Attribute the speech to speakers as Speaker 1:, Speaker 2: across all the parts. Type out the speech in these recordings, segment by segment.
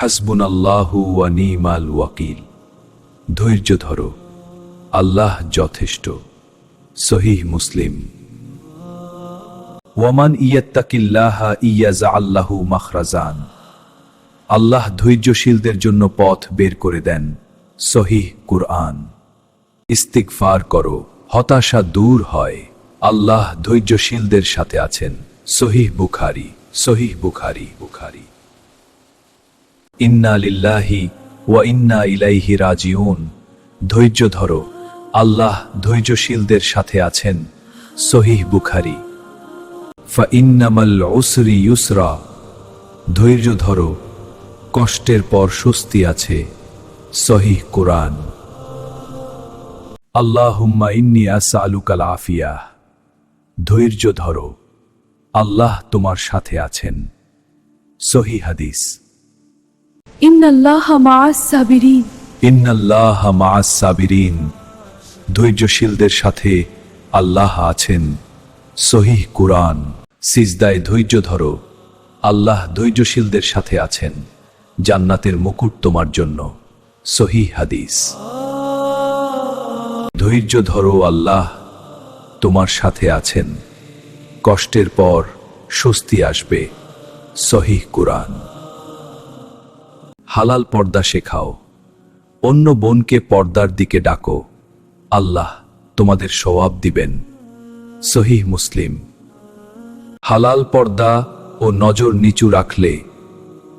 Speaker 1: হাসবুনাল্লাহু ওয়া নি'মাল ওয়াকিল। ধৈর্য ধরো, আল্লাহ যথেষ্ট। সহিহ মুসলিম। ওয়ামান ইয়াত্তাকিল্লাহা ইয়াজআল লাহু মাখরাজান। আল্লাহ ধৈর্যশীলদের জন্য পথ বের করে দেন। সহিহ কুরআন। ইস্তিগফার করো, হতাশা দূর হয়। আল্লাহ ধৈর্যশীলদের সাথে আছেন। সহিহ বুখারী। সহিহ বুখারী। বুখারী। ইন্না লিল্লাহি ওয়া ইন্না ইলাইহি রাজিউন। ধৈর্য ধরো, আল্লাহ ধৈর্যশীলদের সাথে আছেন। সহিহ বুখারী। ফাইন্নামাল উসরি ইউসরা। ধৈর্য ধরো, কষ্টের পর স্বস্তি আছে। সহিহ কুরআন। আল্লাহুম্মা ইন্নী আসআলুকাল আফিয়াহ। ধৈর্য ধরো, আল্লাহ তোমার সাথে আছেন। সহিহ হাদিস।
Speaker 2: ইন্নাল্লাহা মা'আস সাবিরিন।
Speaker 1: ইন্নাল্লাহা মা'আস সাবিরিন। ধৈর্যশীলদের সাথে আল্লাহ আছেন। সহিহ কুরআন। সিজদায় ধৈর্য ধরো, আল্লাহ ধৈর্যশীলদের সাথে আছেন। জান্নাতের মুকুট তোমার জন্য। সহিহ হাদিস। ধৈর্য ধরো, আল্লাহ তোমার সাথে আছেন। কষ্টের পর স্বস্তি আসবে। সহিহ কুরআন। হালাল পর্দা শেখাও, অন্য বোনকে পর্দার দিকে ডাকো, আল্লাহ তোমাদের সওয়াব দিবেন। সহিহ মুসলিম। হালাল পর্দা ও নজর নিচু রাখলে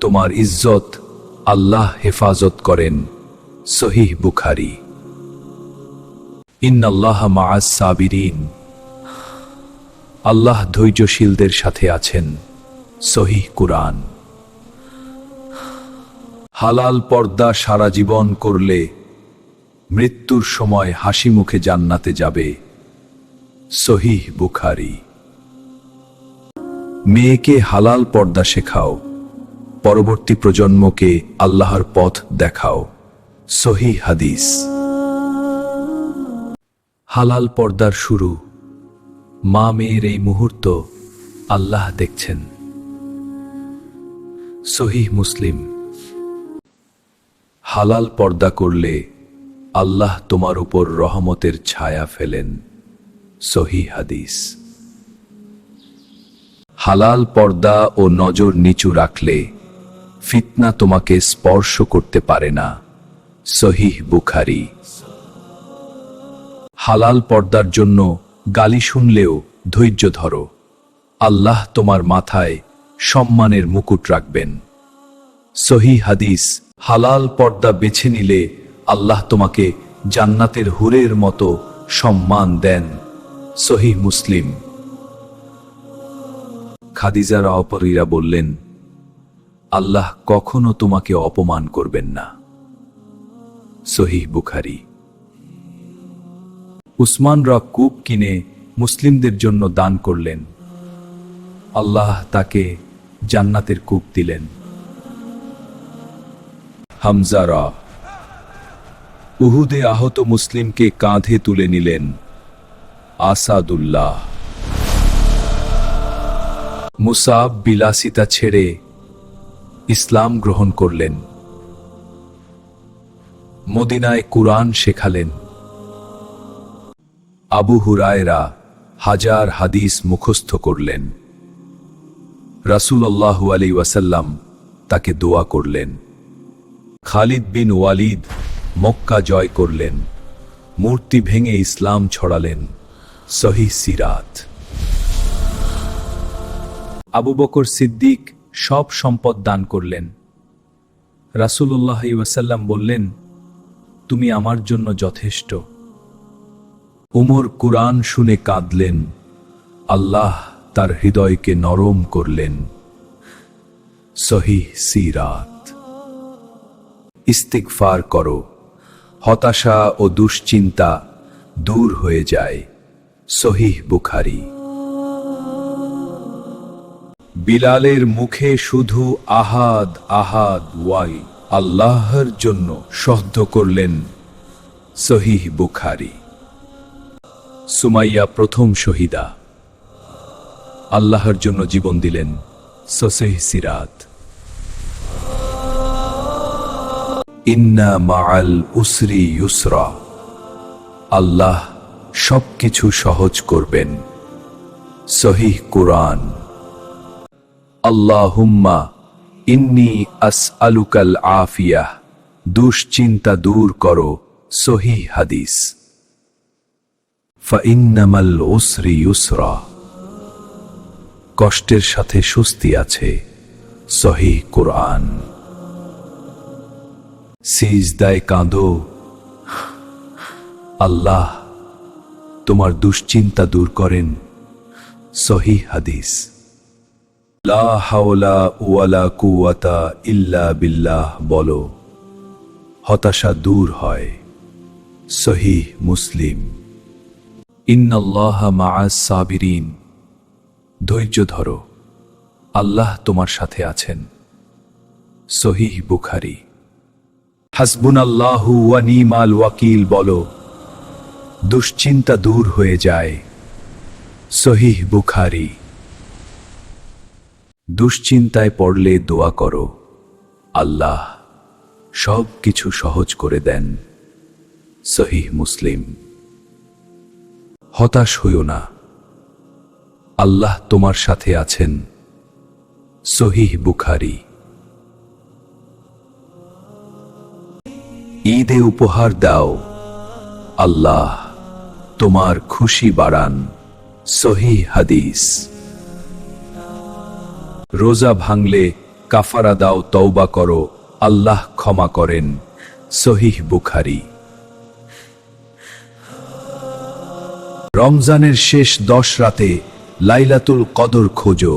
Speaker 1: তোমার ইজ্জত আল্লাহ হেফাজত করেন। সহিহ বুখারী। ইন্নাল্লাহা মা'আস সাবিরিন। আল্লাহ ধৈর্যশীলদের সাথে আছেন। সহিহ কুরআন। হালাল পর্দা সারা জীবন করলে মৃত্যুর সময় হাসি মুখে জান্নাতে যাবে। সহিহ বুখারী। মেয়েকে হালাল পর্দা শেখাও, পরবর্তী প্রজন্মকে আল্লাহর পথ দেখাও। সহিহ হাদিস। হালাল পর্দার শুরু। মা মেয়ের এই মুহূর্ত আল্লাহ দেখছেন। সহিহ মুসলিম। হালাল পর্দা করলে আল্লাহ তোমার উপর রহমতের ছায়া ফেলেন। সহিহ হাদিস। হালাল পর্দা ও নজর নিচু রাখলে ফিতনা তোমাকে স্পর্শ করতে পারে না। সহিহ বুখারী। হালাল পর্দার জন্য গালি শুনলেও ধৈর্য ধরো, আল্লাহ তোমার মাথায় সম্মানের মুকুট রাখবেন। সহিহ হাদিস। হালাল পর্দা বেছে নিলে আল্লাহ তোমাকে জান্নাতের হুরের মতো সম্মান দেন। সহিহ মুসলিম। খাদিজা রাওয়াপরীরা বললেন, আল্লাহ কখনো তোমাকে অপমান করবেন না। সহিহ বুখারী। উসমানরা কূপ কিনে মুসলিমদের জন্য দান করলেন। আল্লাহ তাকে জান্নাতের কূপ দিলেন। হামজারা উহুদে আহত মুসলিমকে কাঁধে তুলে নিলেন। আসাদুল্লাহ। মুসাব বিলাসিতা ছেড়ে ইসলাম গ্রহণ করলেন। মদিনায় কুরআন শেখালেন। আবু হুরায়রা হাজার হাদিস মুখস্থ করলেন। রাসূলুল্লাহু আলাইহি ওয়াসাল্লাম তাকে দোয়া করলেন। খালিদ বিন ওয়ালিদ মক্কা জয় করলেন। মূর্তি ভেঙে ইসলাম ছড়ালেন। সহিহ সিরাত। আবু বকর সিদ্দিক সব সম্পদ দান করলেন। রাসূলুল্লাহ সাল্লাল্লাহু আলাইহি ওয়াসাল্লাম বললেন, তুমি আমার জন্য যথেষ্ট। উমর কুরআন শুনে কাঁদলেন। আল্লাহ তার হৃদয়কে নরম করলেন। সহিহ সিরাত। ইস্তিগফার করো, হতাশা ও দুশ্চিন্তা দূর হয়ে যায়। সহিহ বুখারী। বিলালের মুখে শুধু আহাদ আহাদ ওয়াই আল্লাহর জন্য শব্দ করলেন। সহিহ বুখারী। সুমাইয়া প্রথম শহীদা, আল্লাহর জন্য জীবন দিলেন। সহিহ সিরাত। ইন্না মাআল উসরি ইউসরা, আল্লাহ সবকিছু সহজ করবেন। সহিহ কুরআন। আল্লাহুম্মা ইন্নী আসআলুকাল আফিয়াহ, দুশ্চিন্তা দূর করো। সহিহ হাদিস। ফাইন্নামাল উসরি ইউসরা, কষ্টের সাথে স্বস্তি আছে। সহিহ কুরআন। সিজদায় কাঁদো, আল্লাহ তোমার দুশ্চিন্তা দূর করেন। সহিহ হাদিস। লা হাওলা ওয়ালা কুওয়াতা ইল্লা বিল্লাহ বলো, হতাশা দূর হয়। সহিহ মুসলিম। ইন্নাল্লাহা মাআস সাবিরিন, ধৈর্য ধরো, আল্লাহ তোমার সাথে আছেন। সহিহ বুখারী। হাসবুনাল্লাহু ওয়া নি'মাল ওয়াকিল বলো, দুশ্চিন্তা দূর হয়ে যায়। সহিহ বুখারী। দুশ্চিন্তায় পড়লে দোয়া করো, আল্লাহ সব কিছু সহজ করে দেন। সহিহ মুসলিম। হতাশ হইও না, আল্লাহ তোমার সাথে আছেন। সহিহ বুখারী। ঈদে উপহার দাও, আল্লাহ তোমার খুশি বাড়ান। সহিহ হাদিস। রোজা ভাঙলে কাফারা দাও, তওবা করো, আল্লাহ ক্ষমা করেন। সহিহ বুখারী। রমজানের শেষ 10 রাতে লাইলাতুল কদর খোঁজো,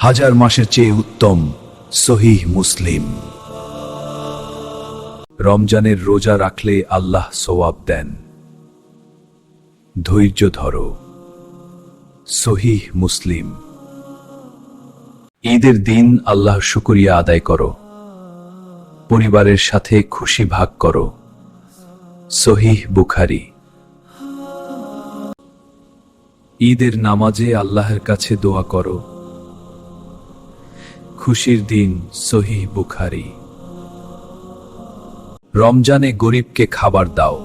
Speaker 1: হাজার মাসের চেয়ে উত্তম। সহিহ মুসলিম। রমজানের রোজা রাখলে আল্লাহ সওয়াব দেন। ধৈর্য ধরো। সহিহ মুসলিম। ঈদের দিন আল্লাহর শুকরিয়া আদায় করো, পরিবারের সাথে খুশি ভাগ করো। সহিহ বুখারী। ঈদের নামাজে আল্লাহর কাছে দোয়া করো, খুশির দিন। সহিহ বুখারী। রমজানে গরিবকে খাবার দাও,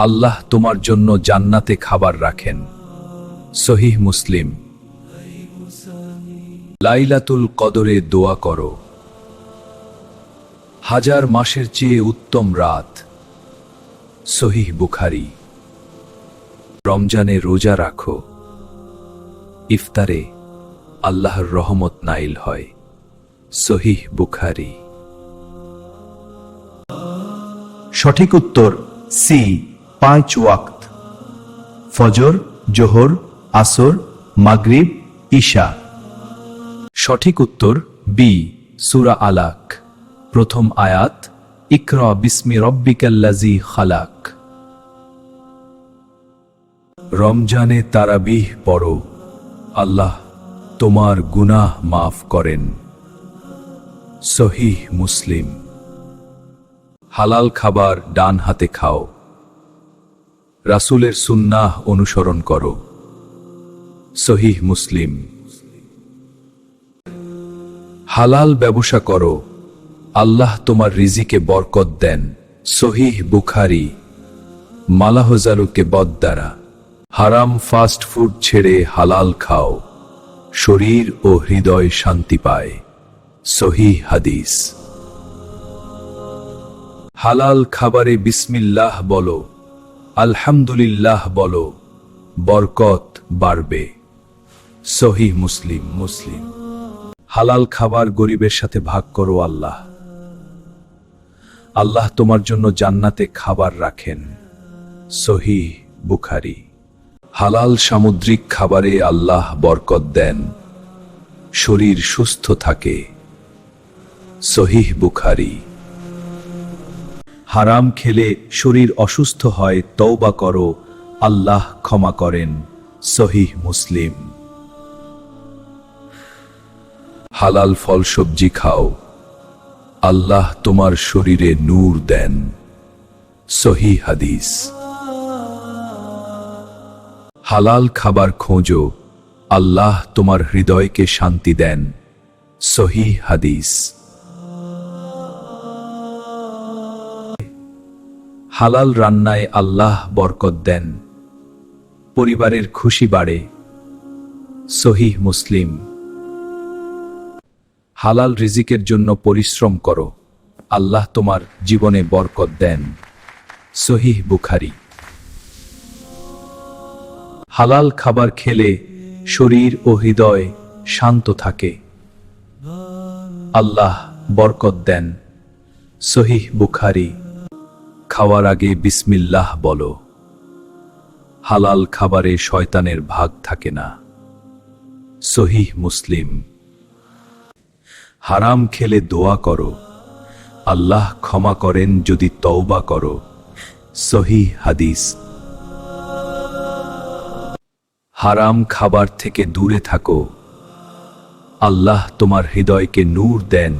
Speaker 1: আল্লাহ তোমার জন্য জান্নাতে খাবার রাখেন। সহিহ মুসলিম। লাইলাতুল কদরে দোয়া করো, হাজার মাসের চেয়ে উত্তম রাত। সহিহ বুখারী। রমজানে রোজা রাখো, ইফতারে আল্লাহর রহমত নাইল হয়। সহিহ বুখারী।
Speaker 2: সঠিক উত্তর সি, 5 ওয়াক্ত। ফজর, জোহর, আসর, মাগরিব, ঈশা।
Speaker 1: সঠিক উত্তর বি, সূরা আলাক, প্রথম আয়াত, ইকরা বিসমি রব্বিকাল্লাযী খালাক। রমজানে তারাবিহ পড়ো, আল্লাহ তোমার গুনাহ মাফ করেন। সহিহ মুসলিম। হালাল খাবার ডান হাতে খাও, রাসূলের সুন্নাহ অনুসরণ করো। সহিহ মুসলিম। হালাল ব্যবসা করো, আল্লাহ তোমার রিজিকে বরকত দেন। সহিহ বুখারী। মালাহজারুকে বদ্দারা, হারাম ফাস্ট ফুড ছেড়ে হালাল খাও, শরীর ও হৃদয় শান্তি পায়। সহিহ হাদিস। হালাল খাবারে বিসমিল্লাহ বলো, আলহামদুলিল্লাহ বলো, বরকত বাড়বে। সহিহ মুসলিম। মুসলিম। হালাল খাবার গরিবের সাথে ভাগ করো, আল্লাহ আল্লাহ তোমার জন্য জান্নাতে খাবার রাখেন। সহিহ বুখারী। হালাল সামুদ্রিক খাবারে আল্লাহ বরকত দেন, শরীর সুস্থ থাকে। সহিহ বুখারী। হারাম খেলে শরীর অসুস্থ হয়, তওবা করো, আল্লাহ ক্ষমা করেন। সহিহ মুসলিম। হালাল ফল সবজি খাও, আল্লাহ তোমার শরীরে নূর দেন। সহিহ হাদিস। হালাল খাবার খোঁজো, আল্লাহ তোমার হৃদয়কে শান্তি দেন। সহিহ হাদিস। হালাল রান্নায় আল্লাহ বরকত দেন, পরিবারের খুশি বাড়ে। সহিহ মুসলিম। হালাল রিজিকের জন্য পরিশ্রম করো, আল্লাহ তোমার জীবনে বরকত দেন। সহিহ বুখারী। হালাল খাবার খেলে শরীর ও হৃদয় শান্ত থাকে, আল্লাহ বরকত দেন। সহিহ বুখারী। খাওয়ার আগে বিসমিল্লাহ বলো, হালাল খাবারে শয়তানের ভাগ থাকে না। সহিহ মুসলিম। হারাম খেলে দোয়া করো, আল্লাহ ক্ষমা করেন যদি তওবা করো। সহিহ হাদিস। হারাম খাবার থেকে দূরে থাকো, আল্লাহ তোমার হৃদয়কে নূর দেন।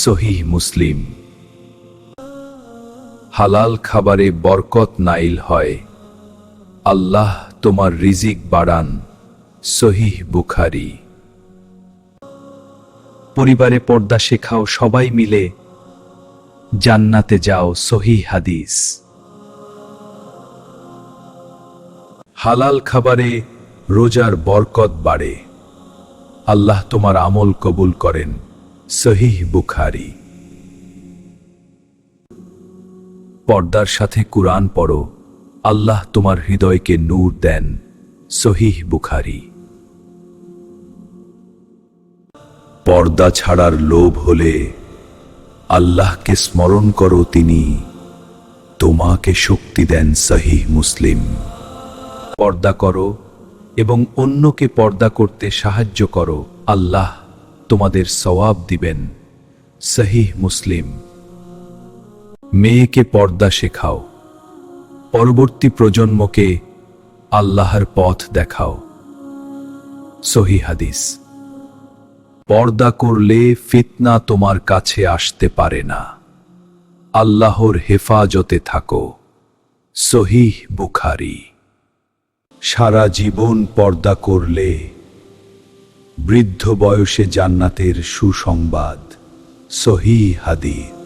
Speaker 1: সহিহ মুসলিম। হালাল খাবারে বরকত নাইল হয়, আল্লাহ তোমার রিজিক বাড়ান। সহিহ বুখারী। পরিবারে পর্দা শেখাও, সবাই মিলে জান্নাতে যাও। সহিহ হাদিস। হালাল খাবারে রোজার বরকত বাড়ে, আল্লাহ তোমার আমল কবুল করেন। সহিহ বুখারী। পর্দার সাথে কুরআন পড়ো, আল্লাহ তোমার হৃদয়কে নূর দেন। সহিহ বুখারী। পর্দা ছাড়ার লোভ হলে আল্লাহকে স্মরণ করো, তিনি তোমাকে শক্তি দেন। সহিহ মুসলিম। পর্দা করো এবং অন্যকে পর্দা করতে সাহায্য করো, আল্লাহ তোমাদের সওয়াব দিবেন। সহিহ মুসলিম। মেয়েকে পর্দা শেখাও, পরবর্তী প্রজন্মকে আল্লাহর পথ দেখাও। সহিহ হাদিস। পর্দা করলে ফিতনা তোমার কাছে আসতে পারে না, আল্লাহর হেফাজতে থাকো। সহিহ বুখারী। সারা জীবন পর্দা করলে বৃদ্ধ বয়সে জান্নাতের সুসংবাদ। সহিহ হাদিস।